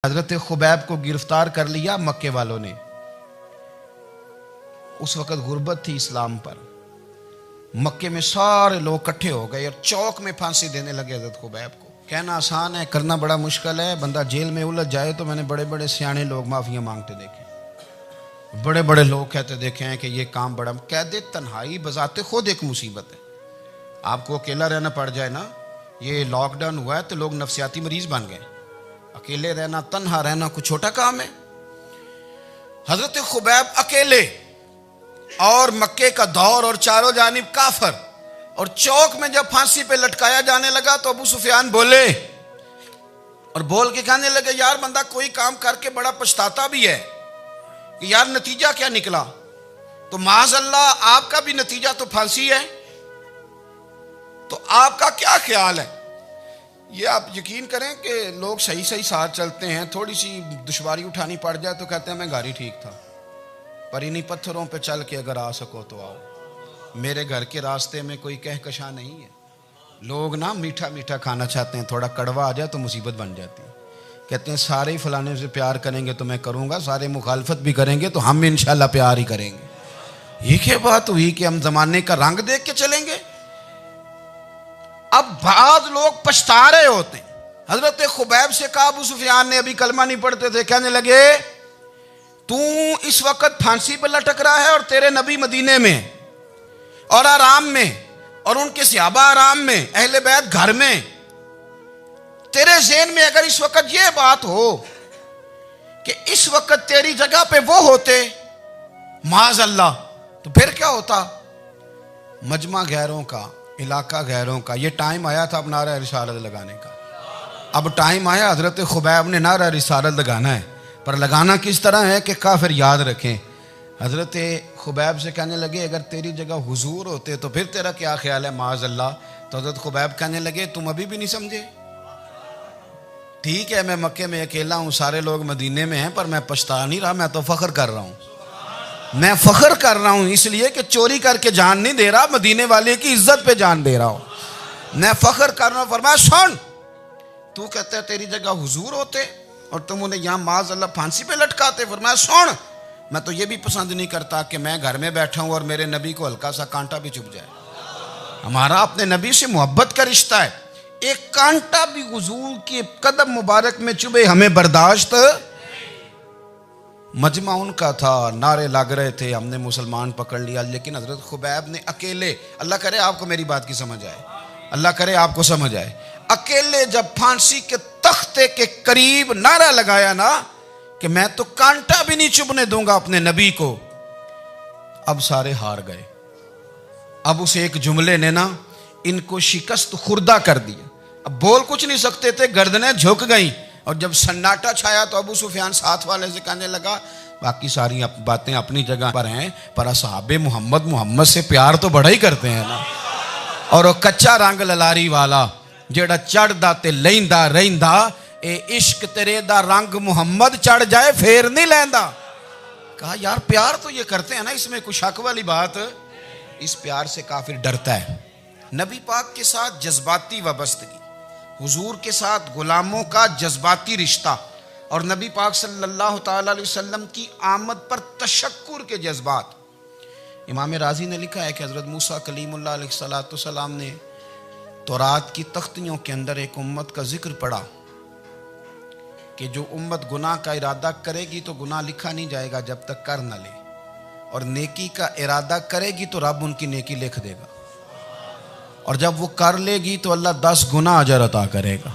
हजरत Khubaib को गिरफ्तार कर लिया मक्के वालों ने। उस वक़्त गुर्बत थी इस्लाम पर। मक्के में सारे लोग इकट्ठे हो गए और चौक में फांसी देने लगे हजरत खुबैब को। कहना आसान है, करना बड़ा मुश्किल है। बंदा जेल में उलझ जाए तो मैंने बड़े बड़े सियाने लोग माफिया मांगते देखे, बड़े बड़े लोग कहते देखे हैं कि ये काम बड़ा। कैदे तन्हाई बजाते खुद एक मुसीबत है। आपको अकेला रहना पड़ जाए ना, ये लॉकडाउन हुआ है तो लोग नफसियाती मरीज बन गए। अकेले रहना, तन्हा रहना कोई छोटा काम है। हजरत खुबैब अकेले और मक्के का दौर और चारों जानिब काफर, और चौक में जब फांसी पे लटकाया जाने लगा तो अबू सुफियान बोले और बोल के कहने लगे, यार बंदा कोई काम करके बड़ा पछताता भी है कि यार नतीजा क्या निकला। तो माज़अल्लाह आपका भी नतीजा तो फांसी है, तो आपका क्या ख्याल है। ये आप यकीन करें कि लोग सही सही साथ चलते हैं, थोड़ी सी दुश्वारी उठानी पड़ जाए तो कहते हैं मैं गाड़ी ठीक था, पर इन्हीं पत्थरों पे चल के अगर आ सको तो आओ। मेरे घर के रास्ते में कोई कहकशा नहीं है। लोग ना मीठा मीठा खाना चाहते हैं, थोड़ा कड़वा आ जाए तो मुसीबत बन जाती है। कहते हैं सारे ही फलाने से प्यार करेंगे तो मैं करूँगा, सारे मुखालफत भी करेंगे तो हम इंशाल्लाह प्यार ही करेंगे। ये क्या बात हुई कि हम जमाने का रंग देख के चलेंगे। अब बाद लोग पछता रहे होते हैं। हजरत खुबैब से कहा, अबू सुफियान ने अभी कलमा नहीं पढ़ते थे, कहने लगे तू इस वक्त फांसी पर लटक रहा है और तेरे नबी मदीने में और आराम में, और उनके सहाबा आराम में, अहले बैत घर में। तेरे ज़हन में अगर इस वक्त यह बात हो कि इस वक्त तेरी जगह पे वो होते माज़अल्लाह, तो फिर क्या होता। मजमा गैरों का, इलाका गैरों का। ये टाइम आया था अब नारा रिसालत लगाने का। अब टाइम आया हजरत खुबैब ने नारा रिसालत लगाना है, पर लगाना किस तरह है कि काफिर याद रखें। हजरत खुबैब से कहने लगे अगर तेरी जगह हुजूर होते तो फिर तेरा क्या ख्याल है माज़अल्लाह। तो हजरत खुबैब कहने लगे तुम अभी भी नहीं समझे। ठीक है, मैं मक्के में अकेला हूँ, सारे लोग मदीने में हैं, पर मैं पछता नहीं रहा, मैं तो फख्र कर रहा हूँ। मैं फख्र कर रहा हूँ इसलिए कि चोरी करके जान नहीं दे रहा, मदीने वाले की इज्जत पे जान दे रहा हूँ। मैं फख्र कर रहा हूँ। फरमाया सुन, तू कहता है तेरी जगह हुजूर होते और तुम उन्हें यहाँ माज़अल्लाह फांसी पे लटकाते। फरमाया सुन, मैं तो ये भी पसंद नहीं करता कि मैं घर में बैठा हूँ और मेरे नबी को हल्का सा कांटा भी चुभ जाए। हमारा अपने नबी से मोहब्बत का रिश्ता है, एक कांटा भी हुजूर के कदम मुबारक में चुभे हमें बर्दाश्त। मजमा उनका था, नारे लग रहे थे, हमने मुसलमान पकड़ लिया। लेकिन हजरत खुबैब ने अकेले, अल्लाह करे आपको मेरी बात की समझ आए, अल्लाह करे आपको समझ आए, अकेले जब फांसी के तख्ते के करीब नारा लगाया ना कि मैं तो कांटा भी नहीं चुभने दूंगा अपने नबी को, अब सारे हार गए। अब उस एक जुमले ने ना इनको शिकस्त खुर्दा कर दिया। अब बोल कुछ नहीं सकते थे, गर्दनें झुक गई। और जब सन्नाटा छाया तो अबू सुफियान साथ वाले से कहने लगा बाकी सारी बातें अपनी जगह पर हैं, पर असहाबे मोहम्मद से प्यार तो बड़ा ही करते हैं ना। और वो कच्चा रंग ललारी वाला जेड़ा चढ़दा ते लैंदा रहिंदा, ए इश्क तेरे दा रंग मुहम्मद चढ़ जाए फेर नहीं लैंदा। कहा यार प्यार तो ये करते हैं ना, इसमें कुछ शक वाली बात। इस प्यार से काफिर डरता है। नबी पाक के साथ जज्बाती वाबस्तगी, हुजूर के साथ गुलामों का जज्बाती रिश्ता, और नबी पाक सल्लल्लाहु ताला अलैहि वसल्लम की आमद पर तशक्कुर के जज्बात। इमाम राजी ने लिखा है कि हज़रत मूसा कलीमुल्लाह अलैहिस्सलाम ने तौरात की तख्तियों के अंदर एक उम्मत का जिक्र पढ़ा कि जो उम्मत गुनाह का इरादा करेगी तो गुनाह लिखा नहीं जाएगा जब तक कर न ले, और नेकी का इरादा करेगी तो रब उनकी नेकी लिख देगा, और जब वो कर लेगी तो अल्लाह 10 गुना अजर अता करेगा।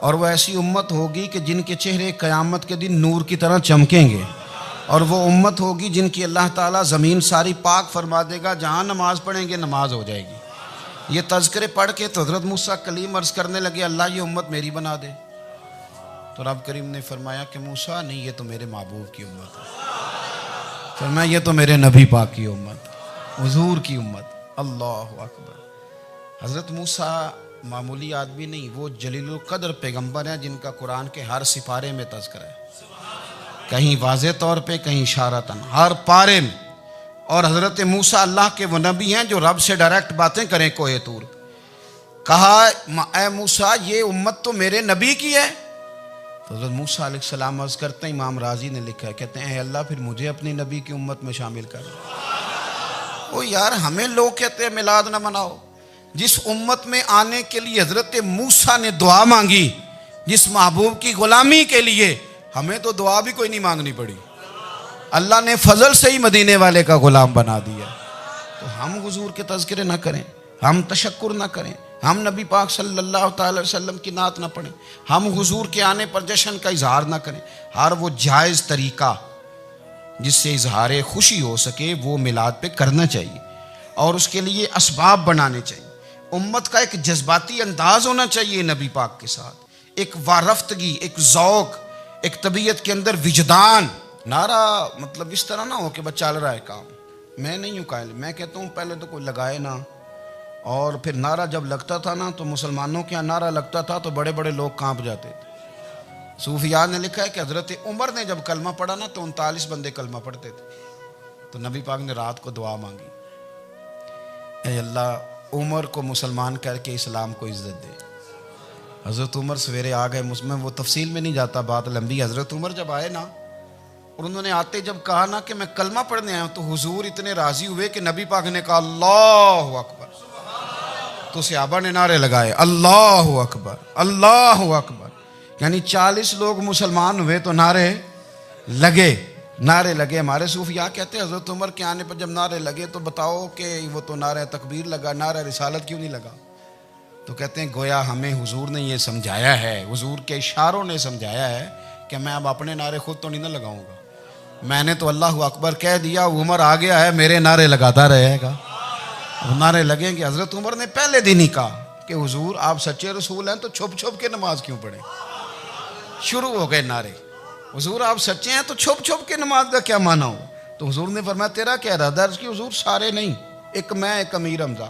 और वो ऐसी उम्मत होगी कि जिनके चेहरे क़यामत के दिन नूर की तरह चमकेंगे, और वो उम्मत होगी जिनकी अल्लाह ताला ज़मीन सारी पाक फरमा देगा, जहाँ नमाज पढ़ेंगे नमाज हो जाएगी। ये तज़किरे पढ़ के तो हज़रत मूसा कलीम अर्ज़ करने लगे अल्लाह ये उम्मत मेरी बना दे। तो रब करीम ने फरमाया कि मूसा नहीं, ये तो मेरे महबूब की उम्मत है। फरमाया ये तो मेरे नबी पाक की उम्मत, हुजूर की उम्मत। अल्लाह अकबर। हज़रत मूसा मामूली आदमी नहीं, वो जलीलुल कद्र पैगम्बर हैं जिनका कुरान के हर सिपारे में तज़किरा है, कहीं वाज़े तौर पे, कहीं इशारतन, हर पारे में। और हज़रत मूसा अल्लाह के वो नबी हैं जो रब से डायरेक्ट बातें करें कोहे तूर। कहा ए मूसा ये उम्मत तो मेरे नबी की है। तो हज़रत मूसा अलैहिस्सलाम अर्ज़ करते हैं, इमाम राजी ने लिखा है, कहते हैं अल्लाह फिर मुझे अपनी नबी की उम्मत में शामिल कर। ओ यार, हमें लोग कहते हैं मिलाद ना मनाओ। जिस उम्मत में आने के लिए हज़रत मूसा ने दुआ मांगी, जिस महबूब की गुलामी के लिए, हमें तो दुआ भी कोई नहीं मांगनी पड़ी। अल्लाह ने फजल से ही मदीने वाले का गुलाम बना दिया। तो हम हुजूर के तज़किरे ना करें, हम तशक्कुर ना करें, हम नबी पाक सल्लल्लाहु अलैहि वसल्लम की नात ना पढ़ें, हम हुजूर के आने पर जश्न का इजहार ना करें। हर वो जायज़ तरीका जिससे इजहार खुशी हो सके वो मिलाद पे करना चाहिए, और उसके लिए असबाब बनाने चाहिए। उम्मत का एक जज्बाती अंदाज होना चाहिए नबी पाक के साथ, एक वारफ्तगी, एक ज़ौक़, एक तबीयत के अंदर विजदान। नारा मतलब इस तरह ना हो कि बस चल रहा है काम, मैं नहीं हूँ कायल। मैं कहता हूँ पहले तो कोई लगाए ना, और फिर नारा जब लगता था ना तो मुसलमानों के यहाँ नारा लगता था तो बड़े बड़े लोग कांप जाते थे। सूफिया ने लिखा है कि हज़रत उमर ने जब कलमा पढ़ा ना तो 39 बंदे कलमा पढ़ते थे। तो नबी पाक ने रात को दुआ मांगी, ऐ अल्लाह उमर को मुसलमान करके इस्लाम को इज़्ज़त दे। हज़रत उमर सवेरे आ गए। मुझमें वो तफसील में नहीं जाता, बात लंबी। हज़रत उमर जब आए ना, और उन्होंने आते जब कहा ना कि मैं कलमा पढ़ने आया हूँ, तो हुजूर इतने राज़ी हुए कि नबी पाक ने कहा अल्लाहु अकबर। तो सहाबा ने नारे लगाए अल्लाहु अकबर, अल्लाहु अकबर। यानी 40 लोग मुसलमान हुए तो नारे लगे, नारे लगे। हमारे सूफिया कहते हैं हज़रत उमर के आने पर जब नारे लगे तो बताओ कि वो तो नारे तकबीर लगा, नारा रिसालत क्यों नहीं लगा? तो कहते हैं गोया हमें हुजूर ने ये समझाया है, हुजूर के इशारों ने समझाया है कि मैं अब अपने नारे खुद तो नहीं ना लगाऊंगा, मैंने तो अल्लाहु अकबर कह दिया, उमर आ गया है, मेरे नारे लगाता रहेगा। नारे लगेंगे। हज़रत उमर ने पहले दिन ही कहा कि हुजूर आप सच्चे रसूल हैं तो छुप छुप के नमाज क्यों पढ़ें? शुरू हो गए नारे, हुजूर आप सच्चे हैं तो छुप छुप के नमाज का क्या माना हो? तो हुजूर ने फरमाया तेरा क्या इरादा है? हुजूर सारे नहीं, एक मैं, एक अमीर हमजा,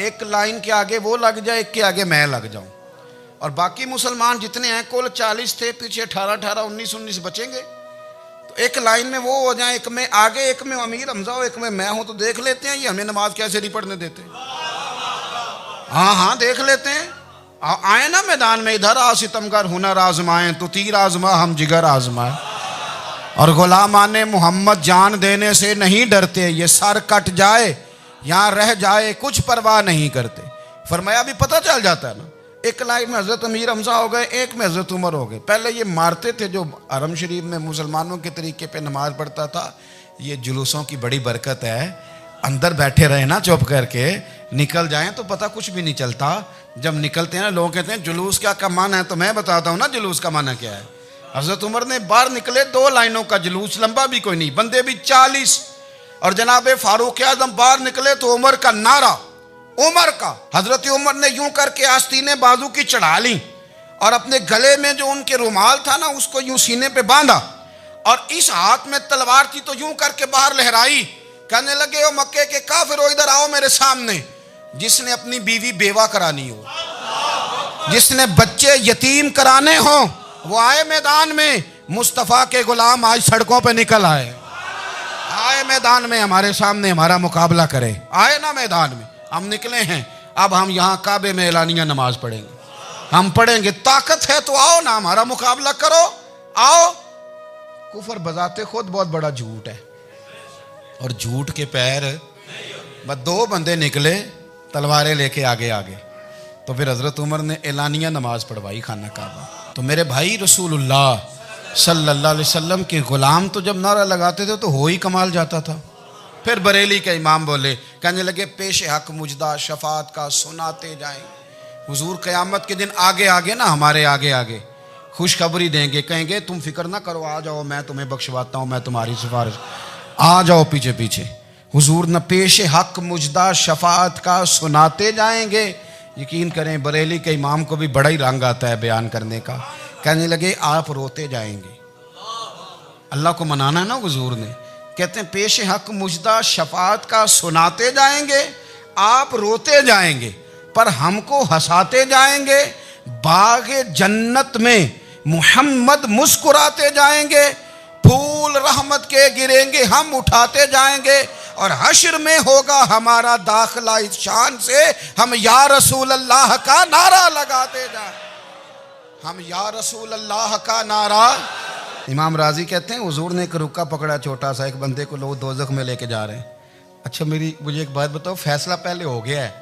एक लाइन के आगे वो लग जाए, एक के आगे मैं लग जाऊं, और बाकी मुसलमान जितने हैं कुल 40 थे, पीछे 18 19 बचेंगे। तो एक लाइन में वो हो जाए, एक में आगे, एक में अमीर हमजा हो, एक में मैं हूं, तो देख लेते हैं ये हमें नमाज कैसे नहीं पढ़ने देते। हाँ हाँ देख लेते हैं, आए ना मैदान में, इधर आ सितमगर हुनर आजमाए, तो तीर आजमा हम जिगर आजमाए, और गुलामाने मोहम्मद जान देने से नहीं डरते, ये सर कट जाए यहाँ रह जाए कुछ परवाह नहीं करते। फरमाया भी पता चल जाता है ना, एक लाइन में हज़रत अमीर हमजा हो गए, एक में हज़रत उमर हो गए। पहले ये मारते थे जो हरम शरीफ में मुसलमानों के तरीके पे नमाज पढ़ता था, ये जुलूसों की बड़ी बरकत है। अंदर बैठे रहे ना चुप करके, निकल जाएं तो पता कुछ भी नहीं चलता। जब निकलते हैं ना लोग कहते हैं जुलूस क्या माना है, तो मैं बताता हूँ ना जुलूस का माना क्या है। हज़रत उमर ने बाहर निकले, 2 लाइनों का जुलूस, लंबा भी कोई नहीं, बंदे भी 40, और जनाब फारूक आजम बाहर निकले तो उमर का नारा, उमर का। हजरत उमर ने यूं करके आस्तीने बाजू की चढ़ा ली, और अपने गले में जो उनके रुमाल था ना उसको यूं सीने पे बांधा, और इस हाथ में तलवार थी तो यूं करके बाहर लहराई। कहने लगे ओ मक्के के काफिरो इधर आओ मेरे सामने। जिसने अपनी बीवी बेवा करानी हो, जिसने बच्चे यतीम कराने हो, वो आए मैदान में। मुस्तफ़ा के गुलाम आज सड़कों पे निकल आए मैदान में, हमारे सामने हमारा मुकाबला करे। आए ना मैदान में, हम निकले हैं। अब हम यहाँ काबे में एलानिया नमाज पढ़ेंगे, हम पढ़ेंगे। ताकत है तो आओ ना, हमारा मुकाबला करो, आओ। कुफर बजाते खुद बहुत बड़ा झूठ है, और झूठ के पैर बस 2 बंदे निकले तलवारें लेके आगे आगे। तो फिर हज़रत उमर ने एलानिया नमाज पढ़वाई खाना काबा। तो मेरे भाई रसूलुल्लाह सल्लल्लाहु अलैहि वसल्लम के गुलाम तो जब नारा लगाते थे तो हो ही कमाल जाता था। फिर बरेली के इमाम बोले, कहने लगे पेश हक मुजदा शफात का सुनाते जाएं। हुजूर क़यामत के दिन आगे आगे ना, हमारे आगे आगे खुशखबरी देंगे, कहेंगे तुम फिक्र ना करो, आ जाओ मैं तुम्हें बख्शवाता हूँ, मैं तुम्हारी सिफारिश, आ जाओ पीछे पीछे। हुजूर न पेश हक मुजदा शफात का सुनाते जाएंगे। यकीन करें बरेली के इमाम को भी बड़ा ही रंग आता है बयान करने का। कहने लगे आप रोते जाएंगे, अल्लाह को मनाना है ना हुजूर ने। कहते हैं पेश हक मुजदा शफात का सुनाते जाएंगे, आप रोते जाएंगे, पर हमको हंसाते जाएंगे। बागे जन्नत में मुहम्मद मुस्कुराते जाएंगे, फूल रहमत के गिरेंगे, हम उठाते जाएंगे, और हश्र में होगा हमारा दाखिला इस शान से, हम या रसूल अल्लाह का नारा लगाते जाएं। हम या रसूल अल्लाह का नारा। इमाम राजी कहते हैं हुजूर ने एक रुक्का पकड़ा छोटा सा, एक बंदे को लोग दोजख में लेके जा रहे हैं। अच्छा मुझे एक बात बताओ, फैसला पहले हो गया है,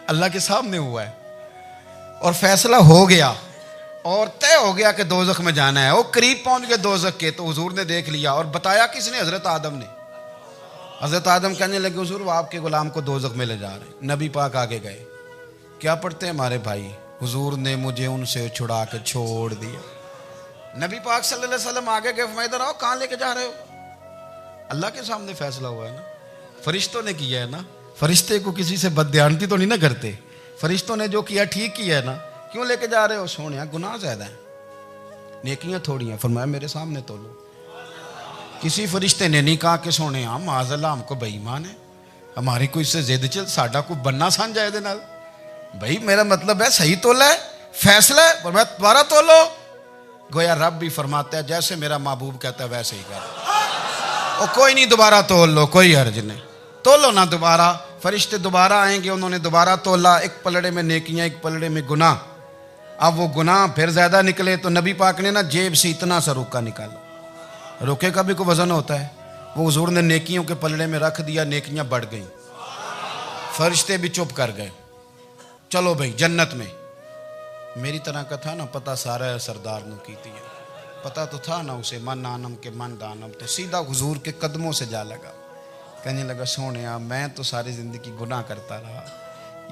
अल्लाह के सामने हुआ है और फैसला हो गया और तय हो गया कि दोजख में जाना है। वो करीब पहुंच गए दोजख के, तो हुजूर ने देख लिया और बताया किसने? हजरत आदम ने। हजरत आदम कहने लगे हुजूर वो आपके गुलाम को दोजख में ले जा रहे हैं। नबी पाक आगे गए, क्या पढ़ते हैं हमारे भाई? हुजूर ने मुझे उनसे छुड़ा के छोड़ दिया। नबी पाक सल्लल्लाहु अलैहि वसल्लम आगे गए, फरमाया इधर आओ, कहाँ लेके जा रहे हो? अल्लाह के सामने फैसला हुआ है ना, फरिश्तों ने किया है ना। फरिश्ते को किसी से बदध्यानती तो नहीं ना करते, फरिश्तों ने जो किया ठीक किया है ना। क्यों लेके जा रहे हो? सोनिया गुनाह ज्यादा है, नेकियां थोड़ी हैं। फरमाया मेरे सामने तोलो। किसी फरिश्ते ने नहीं कहा कि सोने हम माज़अल्लाह हमको बेईमान है, हमारी कोई इससे जिद चल साडा को बनना सान जाए दे नाल। भाई मेरा मतलब है सही तोला है, फैसला है, फरमाया दोबारा तोलो। गोया रब भी फरमाता है जैसे मेरा महबूब कहता है वैसे ही कर। और कोई नहीं, दोबारा तोल लो, कोई हर्ज नहीं, तोलो ना दोबारा। फरिश्ते दोबारा आएंगे, उन्होंने दोबारा तोला, एक पलड़े में नेकियां, एक पलड़े में गुनाह। अब वो गुनाह फिर ज्यादा निकले तो नबी पाक ने ना जेब से इतना सा रुक्का निकाला। रुके का भी कोई वजन होता है, वो हुजूर ने नेकियों के पलड़े में रख दिया, नेकियां बढ़ गई। फरिश्ते भी चुप कर गए। चलो भाई जन्नत में। मेरी तरह का था ना, पता सारा है सरदार ने की थी, पता तो था ना उसे, मन आनम के मन दानम। तो सीधा हुजूर के कदमों से जा लगा, कहने लगा सोने मैं तो सारी जिंदगी गुनाह करता रहा,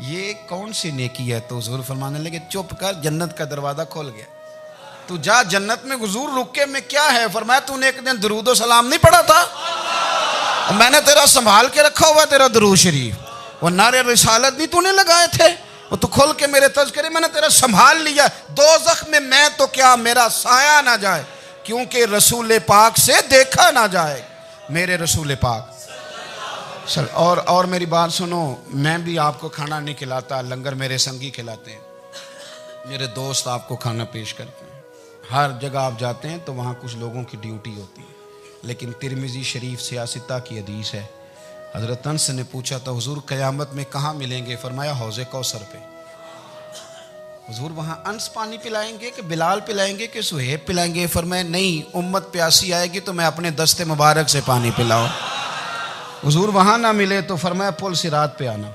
ये कौन सी नेकी है? तो हुजूर फरमाने लगे चुप कर, जन्नत का दरवाजा खोल गया, तू जा जन्नत में। हुजूर रुके में क्या है? फरमाया तूने एक दिन दरूद सलाम नहीं पढ़ा था, मैंने तेरा संभाल के रखा हुआ तेरा दरूद शरीफ, वो नारे रिसालत भी तूने लगाए थे, वो तू खोल के मेरे तज़किरे मैंने तेरा संभाल लिया। दोज़ख में मैं तो क्या मेरा साया ना जाए, क्योंकि रसूल पाक से देखा ना जाए। मेरे रसूल पाक सर। और मेरी बात सुनो, मैं भी आपको खाना नहीं खिलाता, लंगर मेरे संगी खिलाते हैं, मेरे दोस्त आपको खाना पेश करते हैं। हर जगह आप जाते हैं तो वहाँ कुछ लोगों की ड्यूटी होती है, लेकिन तिरमिज़ी शरीफ सियासता की हदीस है। हज़रत अनस ने पूछा था हुजूर क़यामत में कहाँ मिलेंगे? फरमाया हौज़े कौसर पे। हुजूर वहाँ अनस पानी पिलाएंगे कि बिलाल पिलाएंगे कि सुहेब पिलाएंगे? फरमाया नहीं, उम्मत प्यासी आएगी तो मैं अपने दस्ते मुबारक से पानी पिलाऊं। हुजूर वहाँ ना मिले तो फरमाया पुल सिरात पे आना,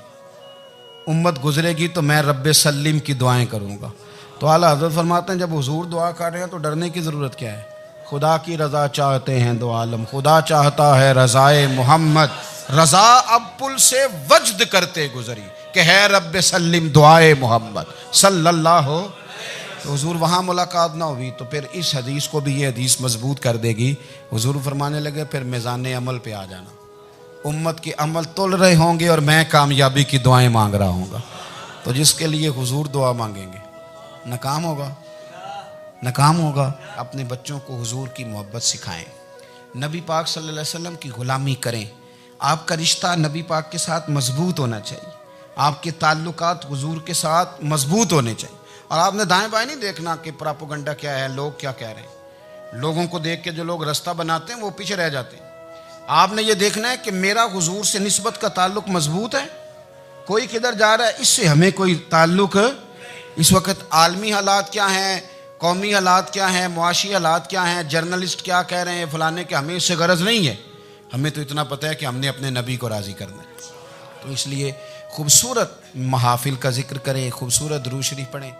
उम्मत गुजरेगी तो मैं रब्बे सल्लिम की दुआएं करूँगा। तो आला हज़रत फरमाते हैं जब हुजूर दुआ कर रहे हैं तो डरने की ज़रूरत क्या है? खुदा की रज़ा चाहते हैं दो आलम, खुदा चाहता है रज़ाए मोहम्मद, रज़ा अब पुल से वज्द करते गुजरी कि है रब्बे सल्लिम दुआए मोहम्मद सल्लल्लाहु। तो हुजूर वहाँ मुलाकात ना हुई तो फिर इस हदीस को भी ये हदीस मजबूत कर देगी। हुजूर फरमाने लगे फिर मिज़ान अमल पे आ जाना, उम्मत के अमल तोल रहे होंगे और मैं कामयाबी की दुआएं मांग रहा हूँगा। तो जिसके लिए हुजूर दुआ मांगेंगे नाकाम होगा, नाकाम होगा। अपने बच्चों को हुजूर की मोहब्बत सिखाएं, नबी पाक सल्लल्लाहु अलैहि वसल्लम की ग़ुलामी करें। आपका रिश्ता नबी पाक के साथ मजबूत होना चाहिए, आपके ताल्लुकात हुजूर के साथ मजबूत होने चाहिए। और आपने दाएं बाएं नहीं देखना कि प्रोपेगेंडा क्या है, लोग क्या कह रहे हैं। लोगों को देख के जो लोग रास्ता बनाते हैं वो पीछे रह जाते हैं। आपने ये देखना है कि मेरा हुजूर से निस्बत का ताल्लुक मजबूत है, कोई किधर जा रहा है इससे हमें कोई ताल्लुक। इस वक्त आलमी हालात क्या हैं, कौमी हालात क्या हैं, मुआशी हालात क्या हैं, जर्नलिस्ट क्या कह रहे हैं फलाने के, हमें इससे गरज नहीं है। हमें तो इतना पता है कि हमने अपने नबी को राज़ी करना है। तो इसलिए खूबसूरत महाफिल का जिक्र करें, खूबसूरत दुरूद शरीफ पढ़ें।